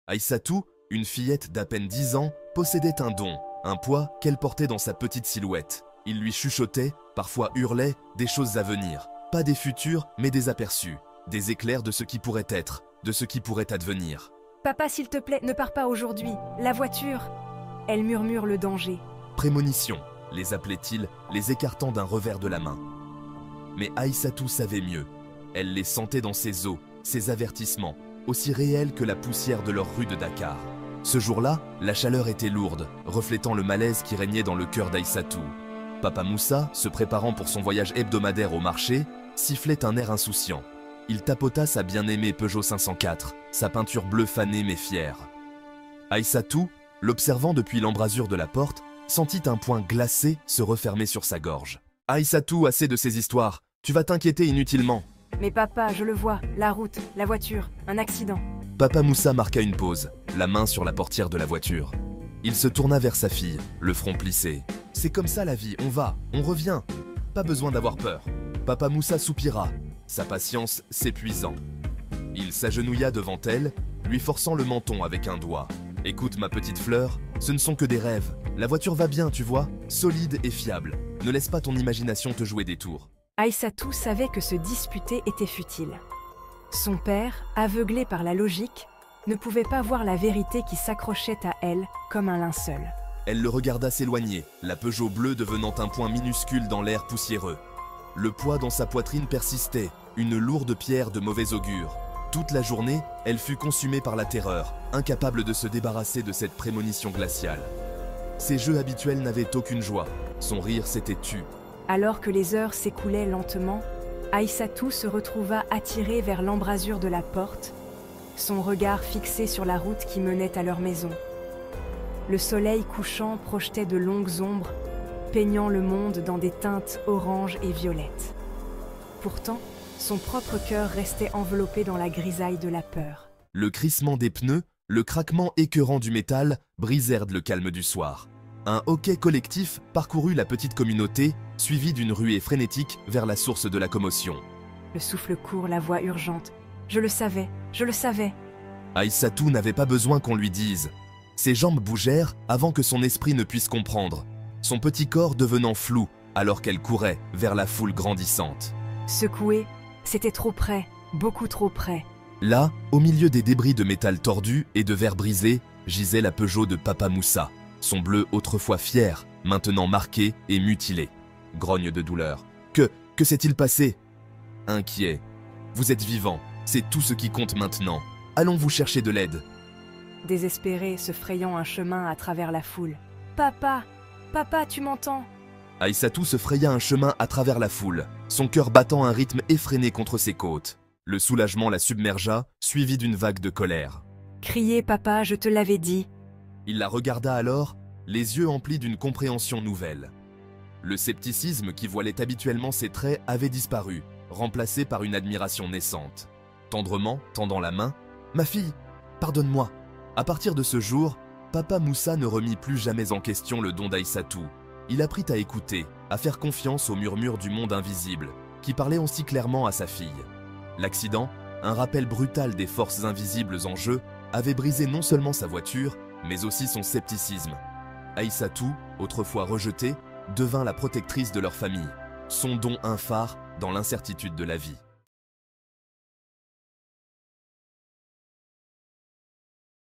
Aïssatou, une fillette d'à peine 10 ans, possédait un don, un poids qu'elle portait dans sa petite silhouette. Il lui chuchotait, parfois hurlait, des choses à venir. Pas des futurs, mais des aperçus. Des éclairs de ce qui pourrait être, de ce qui pourrait advenir. Papa, s'il te plaît, ne pars pas aujourd'hui. La voiture. Elle murmure le danger. Prémonition, les appelait-il, les écartant d'un revers de la main. Mais Aïssatou savait mieux. Elle les sentait dans ses os, ses avertissements, aussi réels que la poussière de leur rue de Dakar. Ce jour-là, la chaleur était lourde, reflétant le malaise qui régnait dans le cœur d'Aïssatou. Papa Moussa, se préparant pour son voyage hebdomadaire au marché, sifflait un air insouciant. Il tapota sa bien-aimée Peugeot 504, sa peinture bleue fanée mais fière. Aïssatou, l'observant depuis l'embrasure de la porte, sentit un poing glacé se refermer sur sa gorge. « Aïssatou, assez de ces histoires, tu vas t'inquiéter inutilement. » Mais papa, je le vois, la route, la voiture, un accident. Papa Moussa marqua une pause, la main sur la portière de la voiture. Il se tourna vers sa fille, le front plissé. « C'est comme ça la vie, on va, on revient. Pas besoin d'avoir peur. » Papa Moussa soupira, sa patience s'épuisant. Il s'agenouilla devant elle, lui forçant le menton avec un doigt. « Écoute ma petite fleur, ce ne sont que des rêves. La voiture va bien, tu vois, solide et fiable. Ne laisse pas ton imagination te jouer des tours. » Aïssatou savait que se disputer était futile. Son père, aveuglé par la logique, ne pouvait pas voir la vérité qui s'accrochait à elle comme un linceul. Elle le regarda s'éloigner, la Peugeot bleue devenant un point minuscule dans l'air poussiéreux. Le poids dans sa poitrine persistait, une lourde pierre de mauvais augure. Toute la journée, elle fut consumée par la terreur, incapable de se débarrasser de cette prémonition glaciale. Ses jeux habituels n'avaient aucune joie, son rire s'était tu. Alors que les heures s'écoulaient lentement, Aïssatou se retrouva attirée vers l'embrasure de la porte, son regard fixé sur la route qui menait à leur maison. Le soleil couchant projetait de longues ombres, peignant le monde dans des teintes orange et violettes. Pourtant, son propre cœur restait enveloppé dans la grisaille de la peur. Le crissement des pneus, le craquement écœurant du métal brisèrent le calme du soir. Un hoquet collectif parcourut la petite communauté, suivi d'une ruée frénétique vers la source de la commotion. Le souffle court, la voix urgente. Je le savais, je le savais. Aïssatou n'avait pas besoin qu'on lui dise. Ses jambes bougèrent avant que son esprit ne puisse comprendre, son petit corps devenant flou alors qu'elle courait vers la foule grandissante. Secouée, c'était trop près, beaucoup trop près. Là, au milieu des débris de métal tordu et de verre brisé, gisait la Peugeot de Papa Moussa, son bleu autrefois fier, maintenant marqué et mutilé. Grogne de douleur. Que s'est-il passé? Inquiet. Vous êtes vivant, c'est tout ce qui compte maintenant. Allons vous chercher de l'aide. Désespéré, se frayant un chemin à travers la foule. Papa, papa, tu m'entends? Aïssatou se fraya un chemin à travers la foule, son cœur battant un rythme effréné contre ses côtes. Le soulagement la submergea, suivi d'une vague de colère. Criez, papa, je te l'avais dit. Il la regarda alors, les yeux emplis d'une compréhension nouvelle. Le scepticisme qui voilait habituellement ses traits avait disparu, remplacé par une admiration naissante. Tendrement, tendant la main, « Ma fille, pardonne-moi !» À partir de ce jour, Papa Moussa ne remit plus jamais en question le don d'Aïssatou. Il apprit à écouter, à faire confiance aux murmures du monde invisible, qui parlait aussi clairement à sa fille. L'accident, un rappel brutal des forces invisibles en jeu, avait brisé non seulement sa voiture, mais aussi son scepticisme. Aïssatou, autrefois rejetée, devint la protectrice de leur famille, son don un phare dans l'incertitude de la vie.